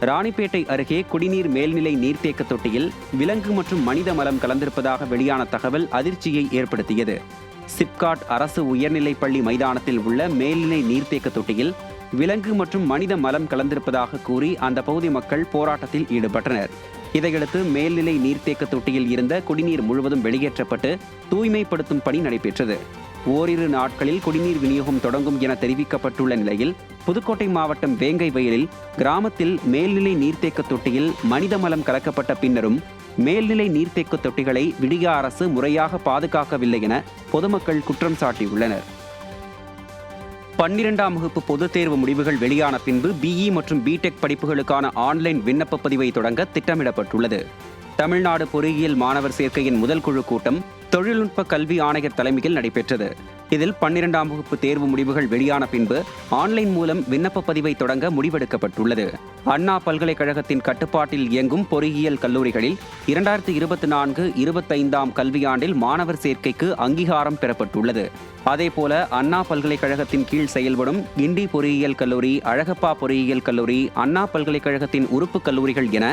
ராணிப்பேட்டை அருகே குடிநீர் மேல்நிலை நீர்த்தேக்க தொட்டியில் விலங்கு மற்றும் மனித மலம் கலந்திருப்பதாக வெளியான தகவல் அதிர்ச்சியை ஏற்படுத்தியது. சிப்காட் அரசு உயர்நிலைப் பள்ளி மைதானத்தில் உள்ள மேல்நிலை நீர்த்தேக்க தொட்டியில் விலங்கு மற்றும் மனித மலம் கலந்திருப்பதாக கூறி அந்த பகுதி மக்கள் போராட்டத்தில் ஈடுபட்டனர். இதையடுத்து மேல்நிலை நீர்த்தேக்க தொட்டியில் இருந்த குடிநீர் முழுவதும் வெளியேற்றப்பட்டு தூய்மைப்படுத்தும் பணி நடைபெற்றது. ஓரிரு நாட்களில் குடிநீர் விநியோகம் தொடங்கும் என தெரிவிக்கப்பட்டுள்ள நிலையில் புதுக்கோட்டை மாவட்டம் வேங்கை வயலில் கிராமத்தில் மேல்நிலை நீர்த்தேக்க தொட்டியில் மனித மலம் கலக்கப்பட்ட பின்னரும் மேல்நிலை நீர்த்தேக்க தொட்டிகளை விடிய அரசு முறையாக பாதுகாக்கவில்லை என பொதுமக்கள் குற்றம் சாட்டியுள்ளனர். 12ஆம் வகுப்பு பொதுத் தேர்வு முடிவுகள் வெளியான பின்பு பிஇ மற்றும் பிடெக் படிப்புகளுக்கான ஆன்லைன் விண்ணப்ப பதிவை தொடங்க திட்டமிடப்பட்டுள்ளது. தமிழ்நாடு பொறியியல் மாணவர் சேர்க்கையின் முதல் குழு கூட்டம் தொழில்நுட்ப கல்வி ஆணையர் தலைமையில் நடைபெற்றது. இதில் 12ஆம் வகுப்பு தேர்வு முடிவுகள் வெளியான பின்பு ஆன்லைன் மூலம் விண்ணப்ப பதிவை தொடங்க முடிவெடுக்கப்பட்டுள்ளது. அண்ணா பல்கலைக்கழகத்தின் கட்டுப்பாட்டில் இயங்கும் பொறியியல் கல்லூரிகளில் 2024-25ஆம் கல்வியாண்டில் மாணவர் சேர்க்கைக்கு அங்கீகாரம் பெறப்பட்டுள்ளது. அதேபோல அண்ணா பல்கலைக்கழகத்தின் கீழ் செயல்படும் கிண்டி பொறியியல் கல்லூரி, அழகப்பா பொறியியல் கல்லூரி, அண்ணா பல்கலைக்கழகத்தின் உறுப்பு கல்லூரிகள் என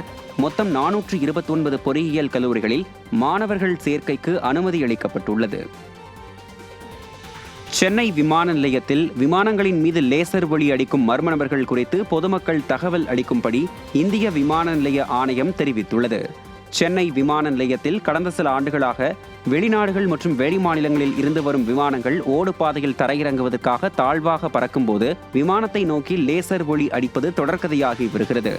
மொத்தம் 429 பொறியியல் கல்லூரிகளில் மாணவர்கள் சேர்க்கைக்கு அனுமதி அளிக்கப்பட்டுள்ளது. சென்னை விமான நிலையத்தில் விமானங்களின் மீது லேசர் ஒளி அடிக்கும் மர்ம நபர்கள் குறித்து பொதுமக்கள் தகவல் அளிக்கும்படி இந்திய விமான நிலைய ஆணையம் தெரிவித்துள்ளது. சென்னை விமான நிலையத்தில் கடந்த சில ஆண்டுகளாக வெளிநாடுகள் மற்றும் வெளிமாநிலங்களில் இருந்து வரும் விமானங்கள் ஓடு பாதையில் தரையிறங்குவதற்காக தாழ்வாக பறக்கும்போது விமானத்தை நோக்கி லேசர் ஒளி அடிப்பது தொடர்கதையாகி வருகிறது.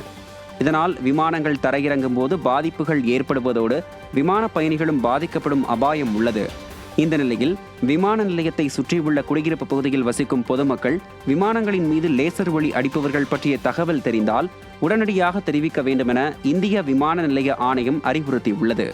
இதனால் விமானங்கள் தரையிறங்கும் போது பாதிப்புகள் ஏற்படுவதோடு விமான பயணிகளும் பாதிக்கப்படும் அபாயம் உள்ளது. இந்த நிலையில் விமான நிலையத்தை சுற்றியுள்ள குடியிருப்பு பகுதியில் வசிக்கும் பொதுமக்கள் விமானங்களின் மீது லேசர் ஒளி அடிப்பவர்கள் பற்றிய தகவல் தெரிந்தால் உடனடியாக தெரிவிக்க வேண்டுமென இந்திய விமான நிலைய ஆணையம் அறிவுறுத்தியுள்ளது.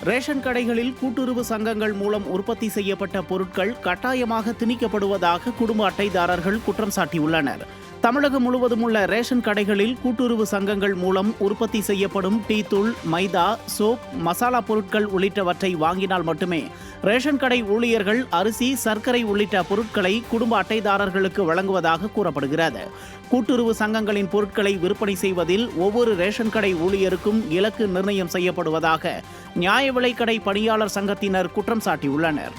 ரேஷன் கடைகளில் கூட்டுறவு சங்கங்கள் மூலம் உற்பத்தி செய்யப்பட்ட பொருட்கள் கட்டாயமாக திணிக்கப்படுவதாக குடும்ப அட்டைதாரர்கள் குற்றம் சாட்டியுள்ளனர். தமிழகம் முழுவதும் உள்ள ரேஷன் கடைகளில் கூட்டுறவு சங்கங்கள் மூலம் உற்பத்தி செய்யப்படும் டீ தூள், மைதா, சோப், மசாலா பொருட்கள் உள்ளிட்டவற்றை வாங்கினால் மட்டுமே ரேஷன் கடை ஊழியர்கள் அரிசி, சர்க்கரை உள்ளிட்ட பொருட்களை குடும்ப அட்டைதாரர்களுக்கு வழங்குவதாக கூறப்படுகிறது. கூட்டுறவு சங்கங்களின் பொருட்களை விற்பனை செய்வதில் ஒவ்வொரு ரேஷன் கடை ஊழியருக்கும் இலக்கு நிர்ணயம் செய்யப்படுவதாக நியாய விலைக்கடை பணியாளர் சங்கத்தினர் குற்றம் சாட்டியுள்ளனர்.